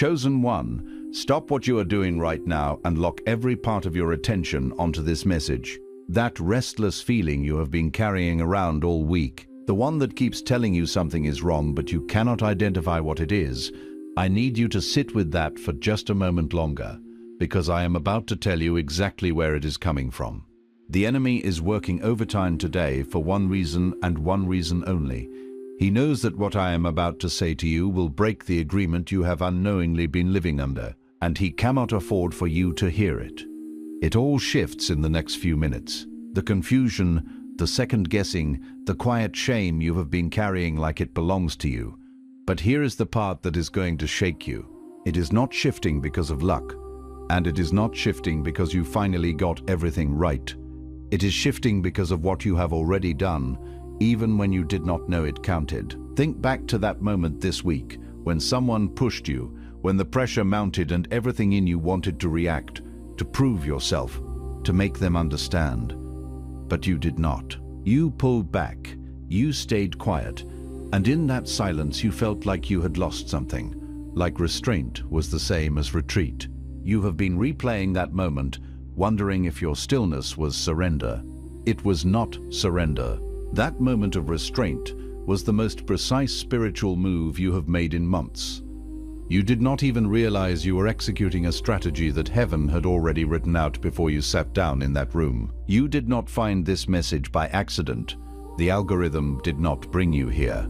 Chosen one, stop what you are doing right now and lock every part of your attention onto this message. That restless feeling you have been carrying around all week, the one that keeps telling you something is wrong but you cannot identify what it is, I need you to sit with that for just a moment longer, because I am about to tell you exactly where it is coming from. The enemy is working overtime today for one reason and one reason only. He knows that what I am about to say to you will break the agreement you have unknowingly been living under, and he cannot afford for you to hear it. It all shifts in the next few minutes. The confusion, the second-guessing, the quiet shame you have been carrying like it belongs to you. But here is the part that is going to shake you. It is not shifting because of luck, and it is not shifting because you finally got everything right. It is shifting because of what you have already done, even when you did not know it counted. Think back to that moment this week, when someone pushed you, when the pressure mounted and everything in you wanted to react, to prove yourself, to make them understand. But you did not. You pulled back, you stayed quiet, and in that silence you felt like you had lost something, like restraint was the same as retreat. You have been replaying that moment, wondering if your stillness was surrender. It was not surrender. That moment of restraint was the most precise spiritual move you have made in months. You did not even realize you were executing a strategy that heaven had already written out before you sat down in that room. You did not find this message by accident. The algorithm did not bring you here.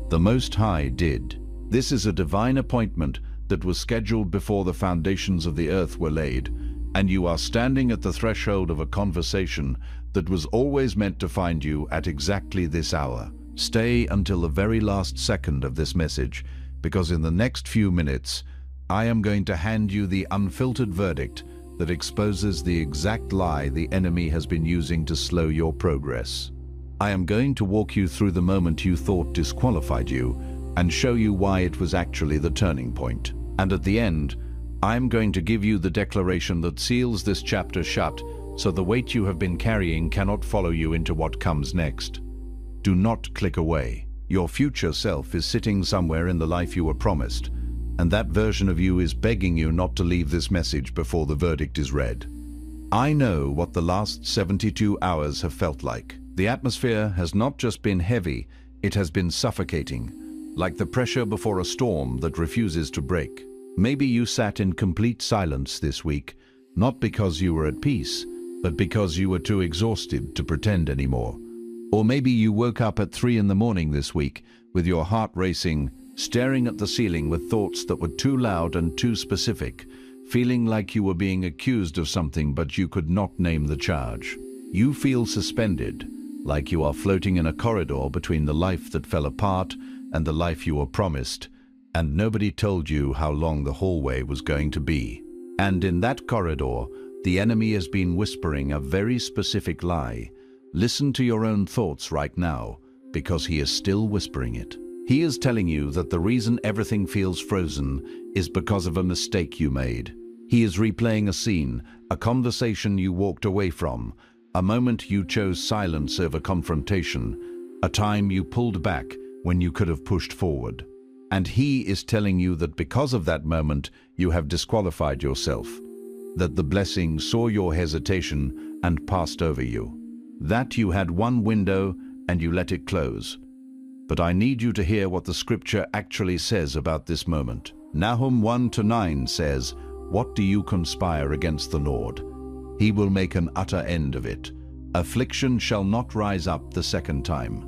The Most High did. This is a divine appointment that was scheduled before the foundations of the earth were laid, and you are standing at the threshold of a conversation that was always meant to find you at exactly this hour. Stay until the very last second of this message, because in the next few minutes, I am going to hand you the unfiltered verdict that exposes the exact lie the enemy has been using to slow your progress. I am going to walk you through the moment you thought disqualified you and show you why it was actually the turning point. And at the end, I am going to give you the declaration that seals this chapter shut, so the weight you have been carrying cannot follow you into what comes next. Do not click away. Your future self is sitting somewhere in the life you were promised, and that version of you is begging you not to leave this message before the verdict is read. I know what the last 72 hours have felt like. The atmosphere has not just been heavy, it has been suffocating, like the pressure before a storm that refuses to break. Maybe you sat in complete silence this week, not because you were at peace, but because you were too exhausted to pretend anymore. Or maybe you woke up at 3 in the morning this week with your heart racing, staring at the ceiling with thoughts that were too loud and too specific, feeling like you were being accused of something but you could not name the charge. You feel suspended, like you are floating in a corridor between the life that fell apart and the life you were promised, and nobody told you how long the hallway was going to be. And in that corridor, the enemy has been whispering a very specific lie. Listen to your own thoughts right now, because he is still whispering it. He is telling you that the reason everything feels frozen is because of a mistake you made. He is replaying a scene, a conversation you walked away from, a moment you chose silence over confrontation, a time you pulled back when you could have pushed forward. And he is telling you that because of that moment, you have disqualified yourself, that the blessing saw your hesitation and passed over you, that you had one window and you let it close. But I need you to hear what the scripture actually says about this moment. Nahum 1-9 says, "What do you conspire against the Lord? He will make an utter end of it. Affliction shall not rise up the second time."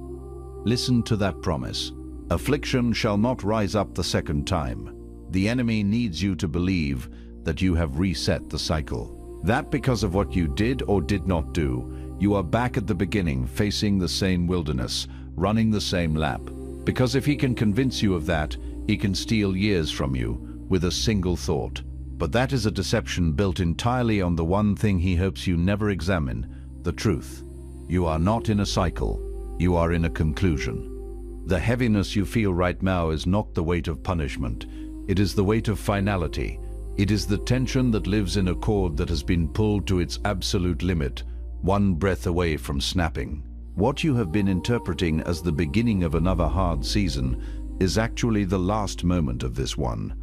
Listen to that promise. Affliction shall not rise up the second time. The enemy needs you to believe that you have reset the cycle. That because of what you did or did not do, you are back at the beginning, facing the same wilderness, running the same lap. Because if he can convince you of that, he can steal years from you with a single thought. But that is a deception built entirely on the one thing he hopes you never examine, the truth. You are not in a cycle, you are in a conclusion. The heaviness you feel right now is not the weight of punishment, it is the weight of finality. It is the tension that lives in a cord that has been pulled to its absolute limit, one breath away from snapping. What you have been interpreting as the beginning of another hard season is actually the last moment of this one.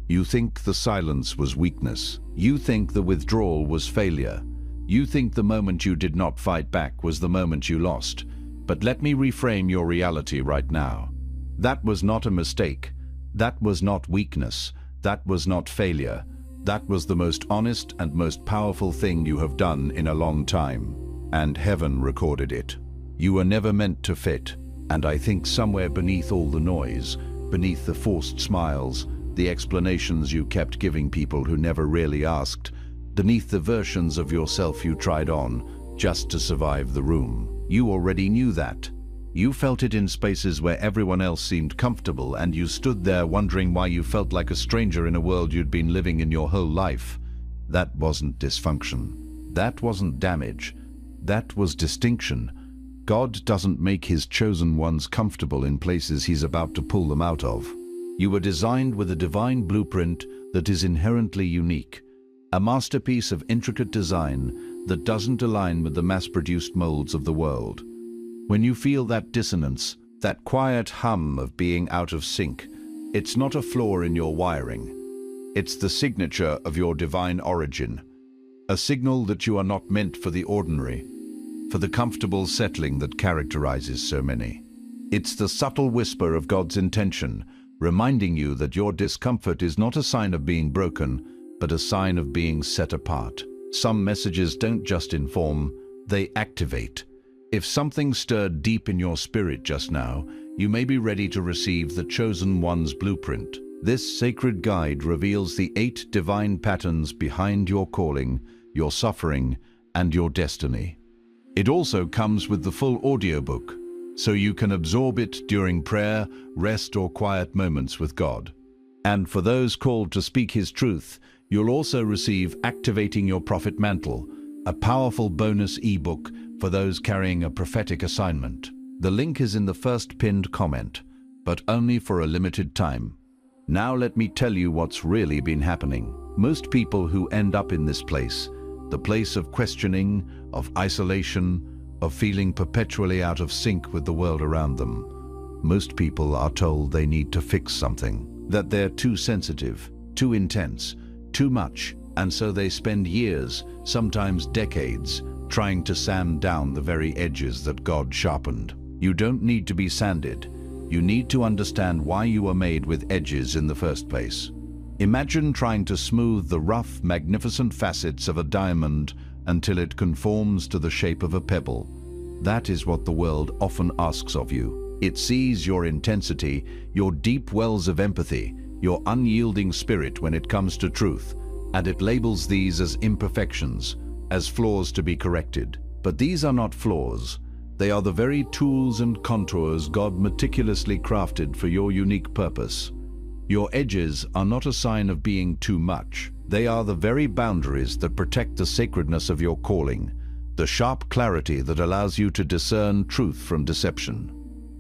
You think the silence was weakness. You think the withdrawal was failure. You think the moment you did not fight back was the moment you lost. But let me reframe your reality right now. That was not a mistake. That was not weakness. That was not failure. That was the most honest and most powerful thing you have done in a long time. And heaven recorded it. You were never meant to fit. And I think somewhere beneath all the noise, beneath the forced smiles, the explanations you kept giving people who never really asked, beneath the versions of yourself you tried on just to survive the room, you already knew that. You felt it in spaces where everyone else seemed comfortable, and you stood there wondering why you felt like a stranger in a world you'd been living in your whole life. That wasn't dysfunction. That wasn't damage. That was distinction. God doesn't make his chosen ones comfortable in places he's about to pull them out of. You were designed with a divine blueprint that is inherently unique, a masterpiece of intricate design that doesn't align with the mass-produced molds of the world. When you feel that dissonance, that quiet hum of being out of sync, it's not a flaw in your wiring. It's the signature of your divine origin, a signal that you are not meant for the ordinary, for the comfortable settling that characterizes so many. It's the subtle whisper of God's intention, reminding you that your discomfort is not a sign of being broken, but a sign of being set apart. Some messages don't just inform, they activate. If something stirred deep in your spirit just now, you may be ready to receive the chosen one's blueprint. This sacred guide reveals the 8 divine patterns behind your calling, your suffering, and your destiny. It also comes with the full audiobook, so you can absorb it during prayer, rest, or quiet moments with God. And for those called to speak his truth, you'll also receive Activating Your Prophet Mantle, a powerful bonus ebook for those carrying a prophetic assignment. The link is in the first pinned comment, but only for a limited time. Now let me tell you what's really been happening. Most people who end up in this place, the place of questioning, of isolation, of feeling perpetually out of sync with the world around them, most people are told they need to fix something, that they're too sensitive, too intense, too much, and so they spend years, sometimes decades, trying to sand down the very edges that God sharpened. You don't need to be sanded. You need to understand why you were made with edges in the first place. Imagine trying to smooth the rough, magnificent facets of a diamond until it conforms to the shape of a pebble. That is what the world often asks of you. It sees your intensity, your deep wells of empathy, your unyielding spirit when it comes to truth, and it labels these as imperfections, as flaws to be corrected. But these are not flaws. They are the very tools and contours God meticulously crafted for your unique purpose. Your edges are not a sign of being too much. They are the very boundaries that protect the sacredness of your calling, the sharp clarity that allows you to discern truth from deception,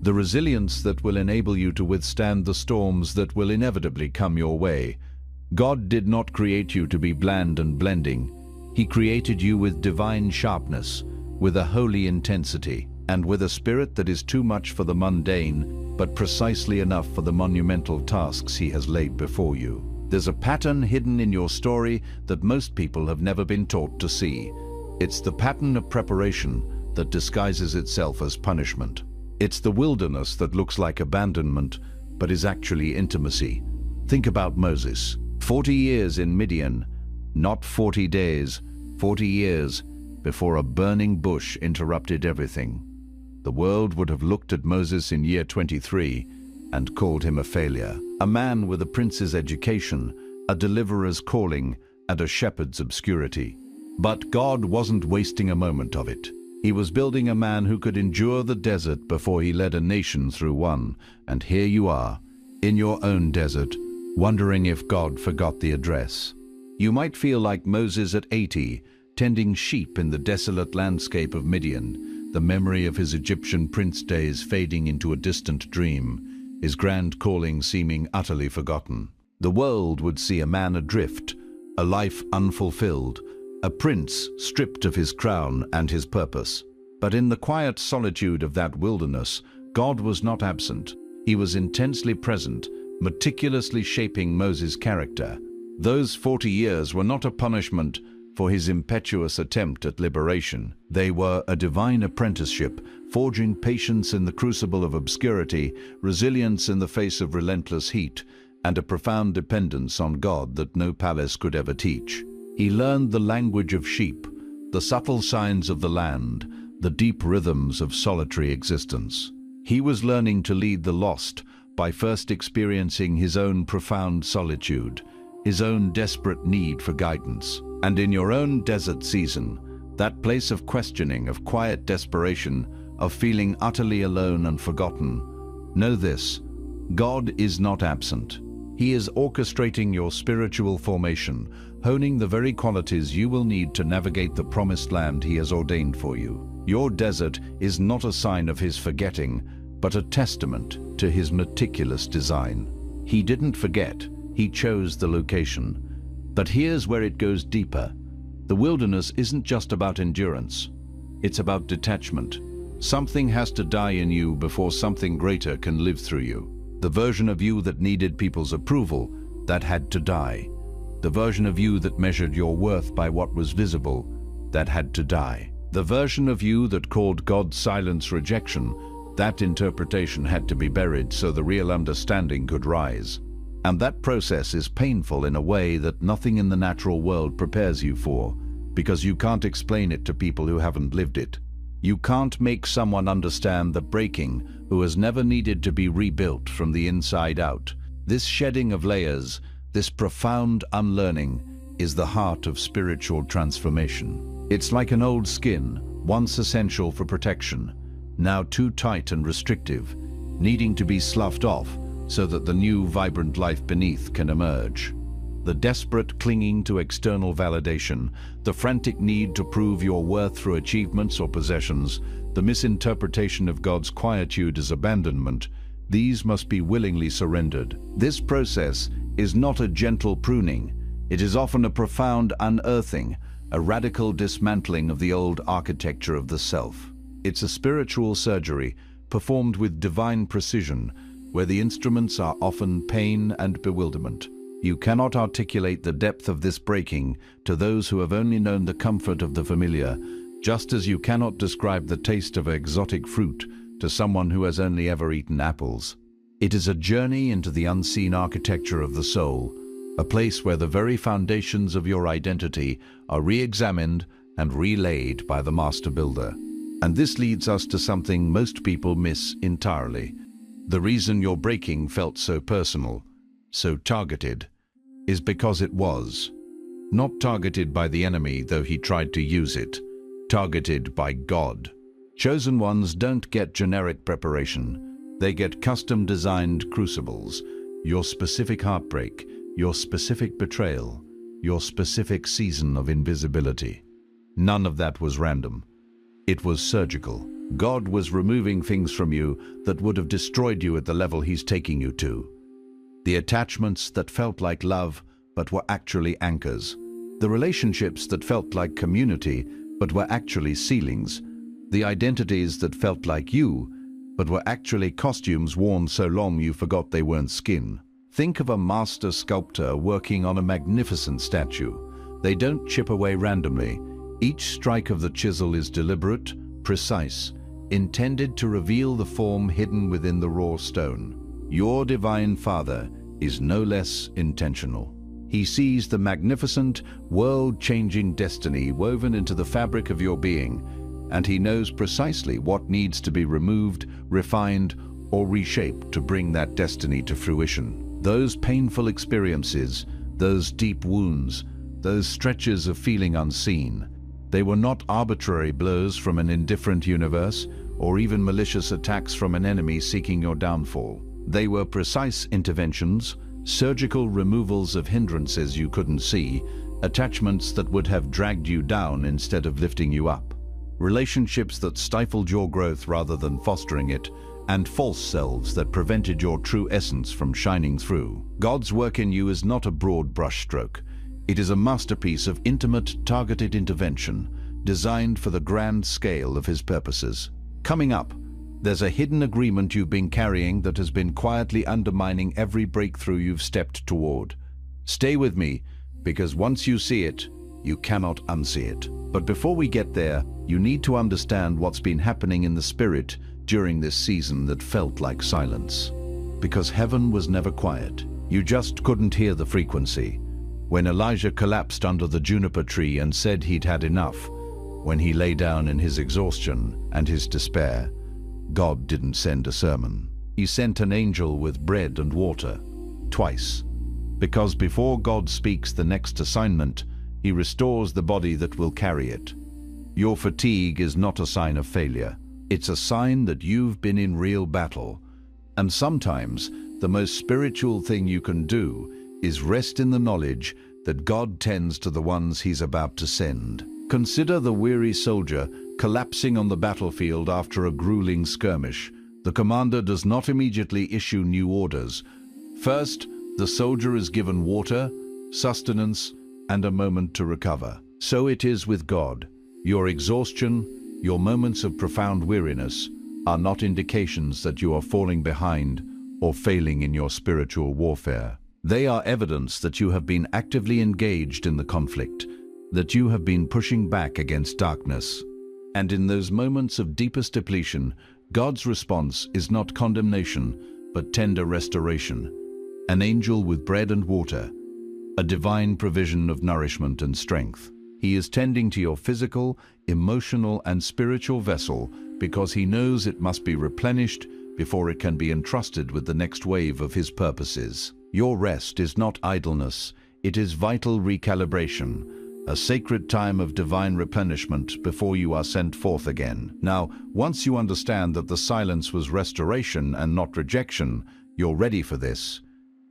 the resilience that will enable you to withstand the storms that will inevitably come your way. God did not create you to be bland and blending. He created you with divine sharpness, with a holy intensity, and with a spirit that is too much for the mundane, but precisely enough for the monumental tasks he has laid before you. There's a pattern hidden in your story that most people have never been taught to see. It's the pattern of preparation that disguises itself as punishment. It's the wilderness that looks like abandonment, but is actually intimacy. Think about Moses. 40 years in Midian, not 40 days, 40 years, before a burning bush interrupted everything. The world would have looked at Moses in year 23 and called him a failure. A man with a prince's education, a deliverer's calling, and a shepherd's obscurity. But God wasn't wasting a moment of it. He was building a man who could endure the desert before he led a nation through one. And here you are, in your own desert, wondering if God forgot the address. You might feel like Moses at 80, tending sheep in the desolate landscape of Midian, the memory of his Egyptian prince days fading into a distant dream, his grand calling seeming utterly forgotten. The world would see a man adrift, a life unfulfilled, a prince stripped of his crown and his purpose. But in the quiet solitude of that wilderness, God was not absent. He was intensely present, meticulously shaping Moses' character. Those 40 years were not a punishment for his impetuous attempt at liberation. They were a divine apprenticeship, forging patience in the crucible of obscurity, resilience in the face of relentless heat, and a profound dependence on God that no palace could ever teach. He learned the language of sheep, the subtle signs of the land, the deep rhythms of solitary existence. He was learning to lead the lost by first experiencing his own profound solitude, his own desperate need for guidance. And in your own desert season, that place of questioning, of quiet desperation, of feeling utterly alone and forgotten, know this: God is not absent. He is orchestrating your spiritual formation, honing the very qualities you will need to navigate the promised land He has ordained for you. Your desert is not a sign of His forgetting, but a testament to His meticulous design. He didn't forget, He chose the location. But here's where it goes deeper. The wilderness isn't just about endurance. It's about detachment. Something has to die in you before something greater can live through you. The version of you that needed people's approval, that had to die. The version of you that measured your worth by what was visible, that had to die. The version of you that called God's silence rejection, that interpretation had to be buried so the real understanding could rise. And that process is painful in a way that nothing in the natural world prepares you for, because you can't explain it to people who haven't lived it. You can't make someone understand the breaking who has never needed to be rebuilt from the inside out. This shedding of layers, this profound unlearning, is the heart of spiritual transformation. It's like an old skin, once essential for protection, now too tight and restrictive, needing to be sloughed off so that the new, vibrant life beneath can emerge. The desperate clinging to external validation, the frantic need to prove your worth through achievements or possessions, the misinterpretation of God's quietude as abandonment, these must be willingly surrendered. This process is not a gentle pruning. It is often a profound unearthing, a radical dismantling of the old architecture of the self. It's a spiritual surgery performed with divine precision, where the instruments are often pain and bewilderment. You cannot articulate the depth of this breaking to those who have only known the comfort of the familiar, just as you cannot describe the taste of exotic fruit to someone who has only ever eaten apples. It is a journey into the unseen architecture of the soul, a place where the very foundations of your identity are re-examined and relaid by the master builder. And this leads us to something most people miss entirely. The reason your breaking felt so personal, so targeted, is because it was. Not targeted by the enemy, though he tried to use it. Targeted by God. Chosen ones don't get generic preparation. They get custom-designed crucibles. Your specific heartbreak, your specific betrayal, your specific season of invisibility. None of that was random. It was surgical. God was removing things from you that would have destroyed you at the level He's taking you to. The attachments that felt like love but were actually anchors. The relationships that felt like community but were actually ceilings. The identities that felt like you but were actually costumes worn so long you forgot they weren't skin. Think of a master sculptor working on a magnificent statue. They don't chip away randomly. Each strike of the chisel is deliberate, precise, intended to reveal the form hidden within the raw stone. Your Divine Father is no less intentional. He sees the magnificent, world-changing destiny woven into the fabric of your being, and He knows precisely what needs to be removed, refined, or reshaped to bring that destiny to fruition. Those painful experiences, those deep wounds, those stretches of feeling unseen, they were not arbitrary blows from an indifferent universe, or even malicious attacks from an enemy seeking your downfall. They were precise interventions, surgical removals of hindrances you couldn't see, attachments that would have dragged you down instead of lifting you up, relationships that stifled your growth rather than fostering it, and false selves that prevented your true essence from shining through. God's work in you is not a broad brushstroke. It is a masterpiece of intimate, targeted intervention, designed for the grand scale of His purposes. Coming up, There's a hidden agreement you've been carrying that has been quietly undermining every breakthrough you've stepped toward. Stay with me, because once you see it, you cannot unsee it. But before we get there, you need to understand what's been happening in the spirit during this season that felt like silence. Because heaven was never quiet. You just couldn't hear the frequency. When Elijah collapsed under the juniper tree and said he'd had enough, when he lay down in his exhaustion and his despair, God didn't send a sermon. He sent an angel with bread and water, twice. Because before God speaks the next assignment, He restores the body that will carry it. Your fatigue is not a sign of failure. It's a sign that you've been in real battle. And sometimes, the most spiritual thing you can do is rest in the knowledge that God tends to the ones He's about to send. Consider the weary soldier collapsing on the battlefield after a grueling skirmish. The commander does not immediately issue new orders. First, the soldier is given water, sustenance, and a moment to recover. So it is with God. Your exhaustion, your moments of profound weariness, are not indications that you are falling behind or failing in your spiritual warfare. They are evidence that you have been actively engaged in the conflict, that you have been pushing back against darkness. And in those moments of deepest depletion, God's response is not condemnation, but tender restoration. An angel with bread and water, a divine provision of nourishment and strength. He is tending to your physical, emotional, and spiritual vessel because He knows it must be replenished before it can be entrusted with the next wave of His purposes. Your rest is not idleness, it is vital recalibration, a sacred time of divine replenishment before you are sent forth again. Now, once you understand that the silence was restoration and not rejection, you're ready for this.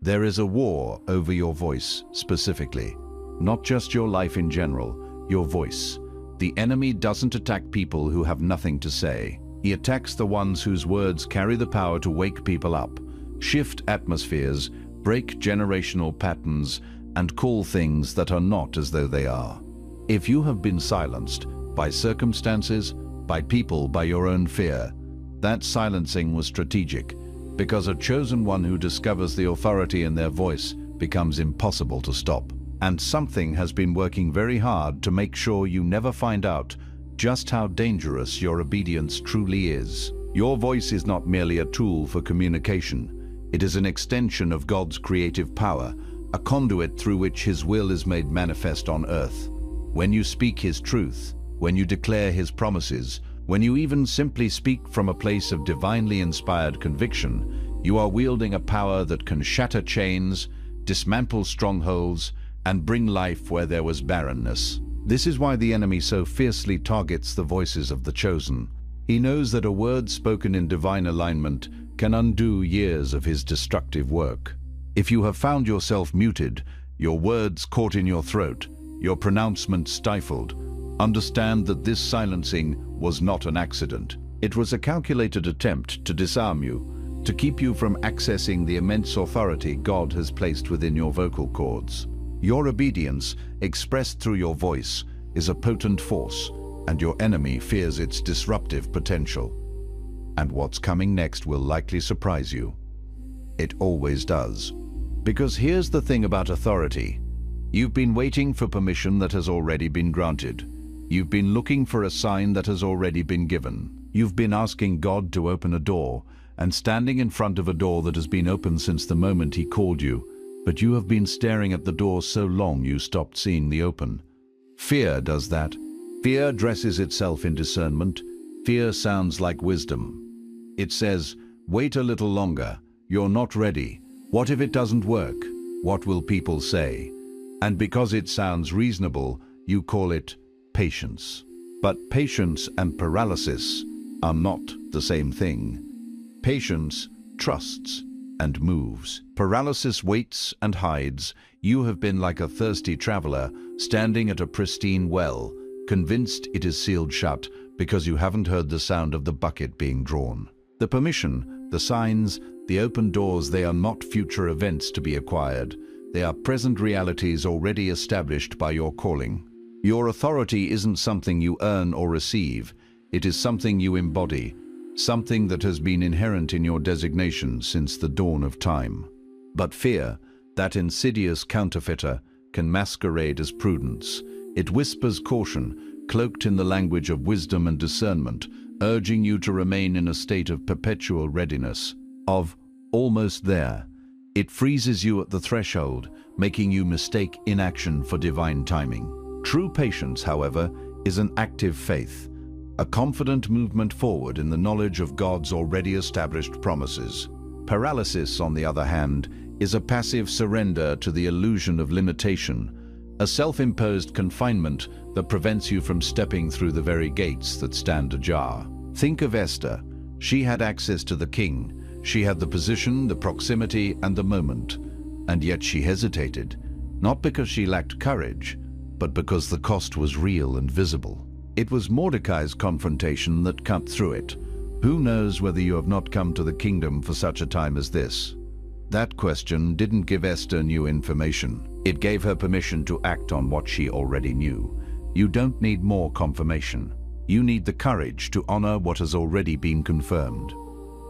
There is a war over your voice specifically, not just your life in general, your voice. The enemy doesn't attack people who have nothing to say. He attacks the ones whose words carry the power to wake people up, shift atmospheres, break generational patterns, and call things that are not as though they are. If you have been silenced by circumstances, by people, by your own fear, that silencing was strategic, because a chosen one who discovers the authority in their voice becomes impossible to stop. And something has been working very hard to make sure you never find out just how dangerous your obedience truly is. Your voice is not merely a tool for communication. It is an extension of God's creative power, a conduit through which His will is made manifest on earth. When you speak His truth, when you declare His promises, when you even simply speak from a place of divinely inspired conviction, you are wielding a power that can shatter chains, dismantle strongholds, and bring life where there was barrenness. This is why the enemy so fiercely targets the voices of the chosen. He knows that a word spoken in divine alignment can undo years of his destructive work. If you have found yourself muted, your words caught in your throat, your pronouncement stifled, understand that this silencing was not an accident. It was a calculated attempt to disarm you, to keep you from accessing the immense authority God has placed within your vocal cords. Your obedience, expressed through your voice, is a potent force, and your enemy fears its disruptive potential. And what's coming next will likely surprise you. It always does. Because here's the thing about authority. You've been waiting for permission that has already been granted. You've been looking for a sign that has already been given. You've been asking God to open a door, and standing in front of a door that has been open since the moment He called you, but you have been staring at the door so long you stopped seeing the open. Fear does that. Fear dresses itself in discernment. Fear sounds like wisdom. It says, wait a little longer. You're not ready. What if it doesn't work? What will people say? And because it sounds reasonable, you call it patience. But patience and paralysis are not the same thing. Patience trusts and moves. Paralysis waits and hides. You have been like a thirsty traveler, standing at a pristine well, convinced it is sealed shut because you haven't heard the sound of the bucket being drawn. The permission, the signs, the open doors, they are not future events to be acquired. They are present realities already established by your calling. Your authority isn't something you earn or receive. It is something you embody. something that has been inherent in your designation since the dawn of time. But fear, that insidious counterfeiter, can masquerade as prudence. It whispers caution, cloaked in the language of wisdom and discernment, urging you to remain in a state of perpetual readiness, of almost there. It freezes you at the threshold, making you mistake inaction for divine timing. True patience, however, is an active faith, a confident movement forward in the knowledge of God's already established promises. Paralysis, on the other hand, is a passive surrender to the illusion of limitation, a self-imposed confinement that prevents you from stepping through the very gates that stand ajar. Think of Esther. She had access to the king. She had the position, the proximity, and the moment. And yet she hesitated, not because she lacked courage, but because the cost was real and visible. It was Mordecai's confrontation that cut through it. Who knows whether you have not come to the kingdom for such a time as this? That question didn't give Esther new information. It gave her permission to act on what she already knew. You don't need more confirmation. You need the courage to honor what has already been confirmed.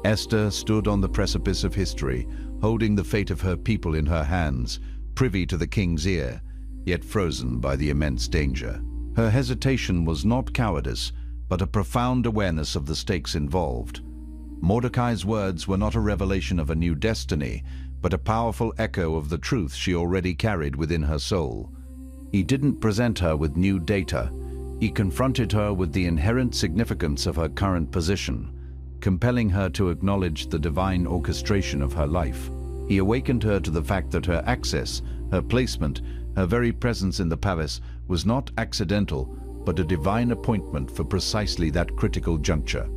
Esther stood on the precipice of history, holding the fate of her people in her hands, privy to the king's ear, yet frozen by the immense danger. Her hesitation was not cowardice, but a profound awareness of the stakes involved. Mordecai's words were not a revelation of a new destiny, but a powerful echo of the truth she already carried within her soul. He didn't present her with new data. He confronted her with the inherent significance of her current position, compelling her to acknowledge the divine orchestration of her life. He awakened her to the fact that her access, her placement, her very presence in the palace was not accidental, but a divine appointment for precisely that critical juncture.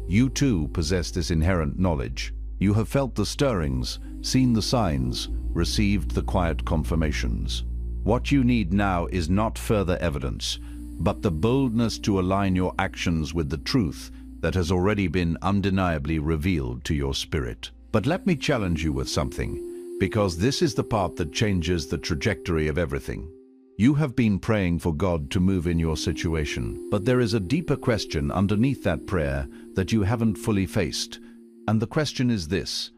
You too possess this inherent knowledge. You have felt the stirrings, seen the signs, received the quiet confirmations. What you need now is not further evidence, but the boldness to align your actions with the truth that has already been undeniably revealed to your spirit. But let me challenge you with something, because this is the part that changes the trajectory of everything. You have been praying for God to move in your situation, but there is a deeper question underneath that prayer that you haven't fully faced. And the question is this: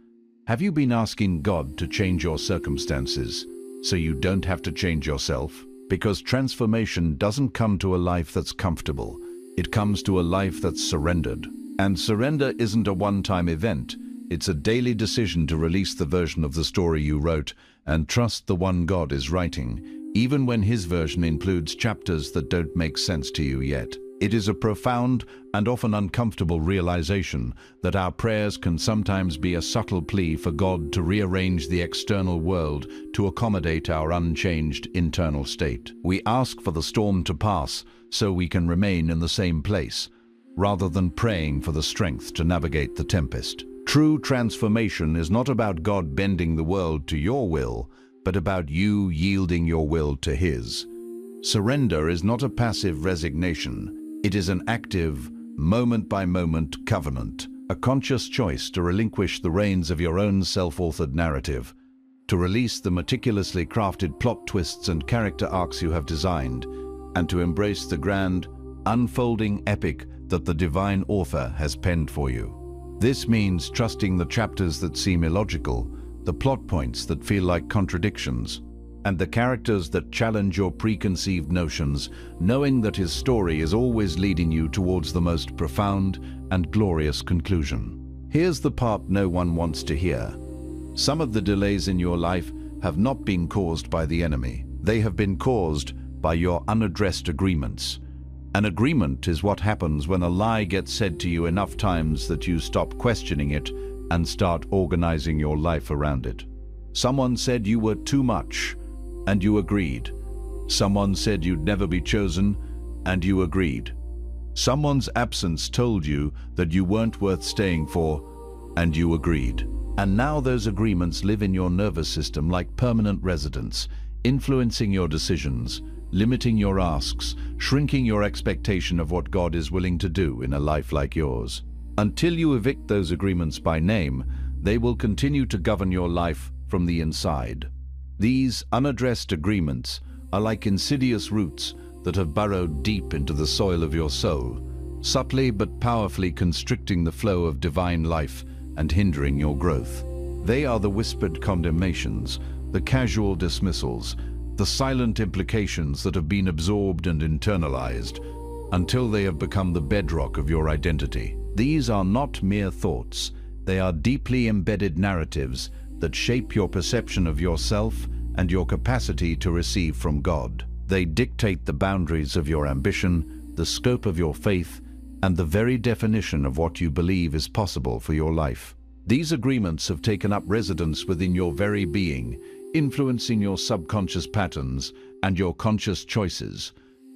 have you been asking God to change your circumstances so you don't have to change yourself? Because transformation doesn't come to a life that's comfortable. It comes to a life that's surrendered. And surrender isn't a one-time event. It's a daily decision to release the version of the story you wrote and trust the one God is writing, even when his version includes chapters that don't make sense to you yet. It is a profound and often uncomfortable realization that our prayers can sometimes be a subtle plea for God to rearrange the external world to accommodate our unchanged internal state. We ask for the storm to pass so we can remain in the same place, rather than praying for the strength to navigate the tempest. True transformation is not about God bending the world to your will, but about you yielding your will to his. Surrender is not a passive resignation. It is an active, moment-by-moment covenant, a conscious choice to relinquish the reins of your own self-authored narrative, to release the meticulously crafted plot twists and character arcs you have designed, and to embrace the grand, unfolding epic that the divine author has penned for you. This means trusting the chapters that seem illogical, the plot points that feel like contradictions, and the characters that challenge your preconceived notions, knowing that his story is always leading you towards the most profound and glorious conclusion. Here's the part no one wants to hear. Some of the delays in your life have not been caused by the enemy. They have been caused by your unaddressed agreements. An agreement is what happens when a lie gets said to you enough times that you stop questioning it and start organizing your life around it. Someone said you were too much, and you agreed. Someone said you'd never be chosen, and you agreed. Someone's absence told you that you weren't worth staying for, and you agreed. And now those agreements live in your nervous system like permanent residents, influencing your decisions, limiting your asks, shrinking your expectation of what God is willing to do in a life like yours. Until you evict those agreements by name, they will continue to govern your life from the inside. These unaddressed agreements are like insidious roots that have burrowed deep into the soil of your soul, subtly but powerfully constricting the flow of divine life and hindering your growth. They are the whispered condemnations, the casual dismissals, the silent implications that have been absorbed and internalized until they have become the bedrock of your identity. These are not mere thoughts. They are deeply embedded narratives that shape your perception of yourself and your capacity to receive from God. They dictate the boundaries of your ambition, the scope of your faith, and the very definition of what you believe is possible for your life. These agreements have taken up residence within your very being, influencing your subconscious patterns and your conscious choices,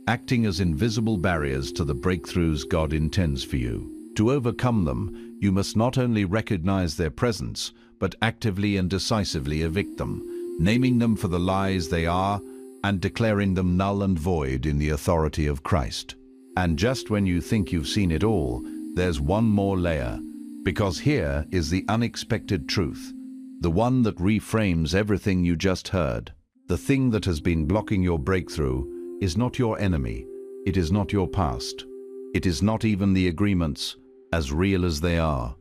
acting as invisible barriers to the breakthroughs God intends for you. To overcome them, you must not only recognize their presence, but actively and decisively evict them, naming them for the lies they are and declaring them null and void in the authority of Christ. And just when you think you've seen it all, there's one more layer, because here is the unexpected truth, the one that reframes everything you just heard. The thing that has been blocking your breakthrough is not your enemy. It is not your past. It is not even the agreements, as real as they are.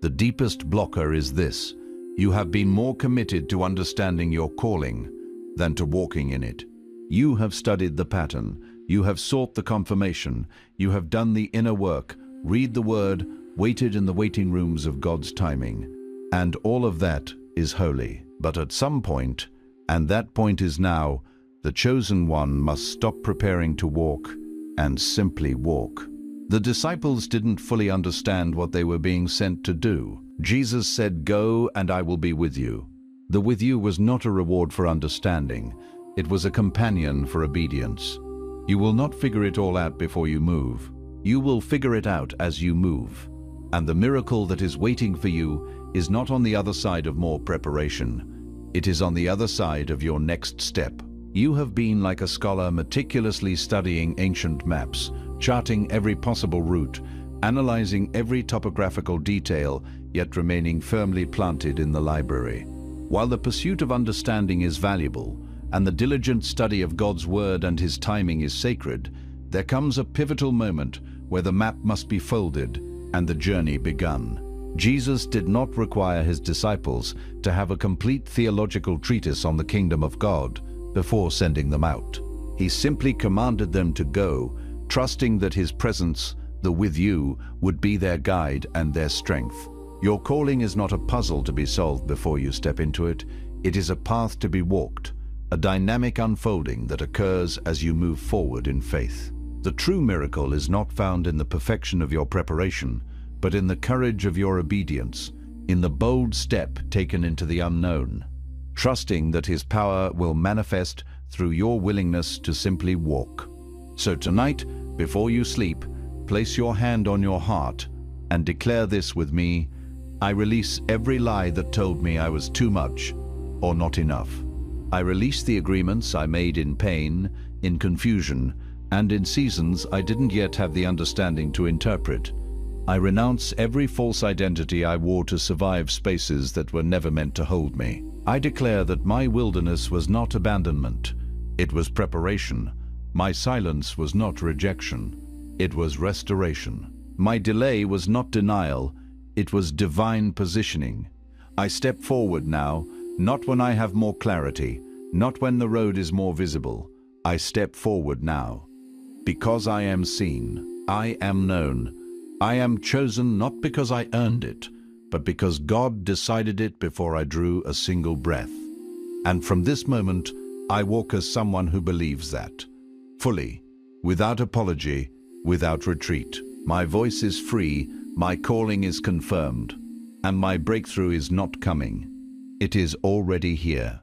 The deepest blocker is this: you have been more committed to understanding your calling than to walking in it. You have studied the pattern. You have sought the confirmation. You have done the inner work, read the word, waited in the waiting rooms of God's timing. And all of that is holy. But at some point, and that point is now, the chosen one must stop preparing to walk and simply walk. The disciples didn't fully understand what they were being sent to do. Jesus said, "Go, and I will be with you." The "with you" was not a reward for understanding. It was a companion for obedience. You will not figure it all out before you move. You will figure it out as you move. And the miracle that is waiting for you is not on the other side of more preparation. It is on the other side of your next step. You have been like a scholar meticulously studying ancient maps, charting every possible route, analyzing every topographical detail, yet remaining firmly planted in the library. While the pursuit of understanding is valuable, and the diligent study of God's word and his timing is sacred, there comes a pivotal moment where the map must be folded and the journey begun. Jesus did not require his disciples to have a complete theological treatise on the kingdom of God before sending them out. He simply commanded them to go, trusting that his presence, the "with you," would be their guide and their strength. Your calling is not a puzzle to be solved before you step into it. It is a path to be walked, a dynamic unfolding that occurs as you move forward in faith. The true miracle is not found in the perfection of your preparation, but in the courage of your obedience, in the bold step taken into the unknown, trusting that his power will manifest through your willingness to simply walk. So tonight, before you sleep, place your hand on your heart and declare this with me: I release every lie that told me I was too much or not enough. I release the agreements I made in pain, in confusion, and in seasons I didn't yet have the understanding to interpret. I renounce every false identity I wore to survive spaces that were never meant to hold me. I declare that my wilderness was not abandonment. It was preparation. My silence was not rejection. It was restoration. My delay was not denial. It was divine positioning. I step forward now, not when I have more clarity, not when the road is more visible. I step forward now. Because I am seen, I am known. I am chosen not because I earned it, but because God decided it before I drew a single breath. And from this moment, I walk as someone who believes that. Fully, without apology, without retreat. My voice is free, my calling is confirmed, and my breakthrough is not coming. It is already here.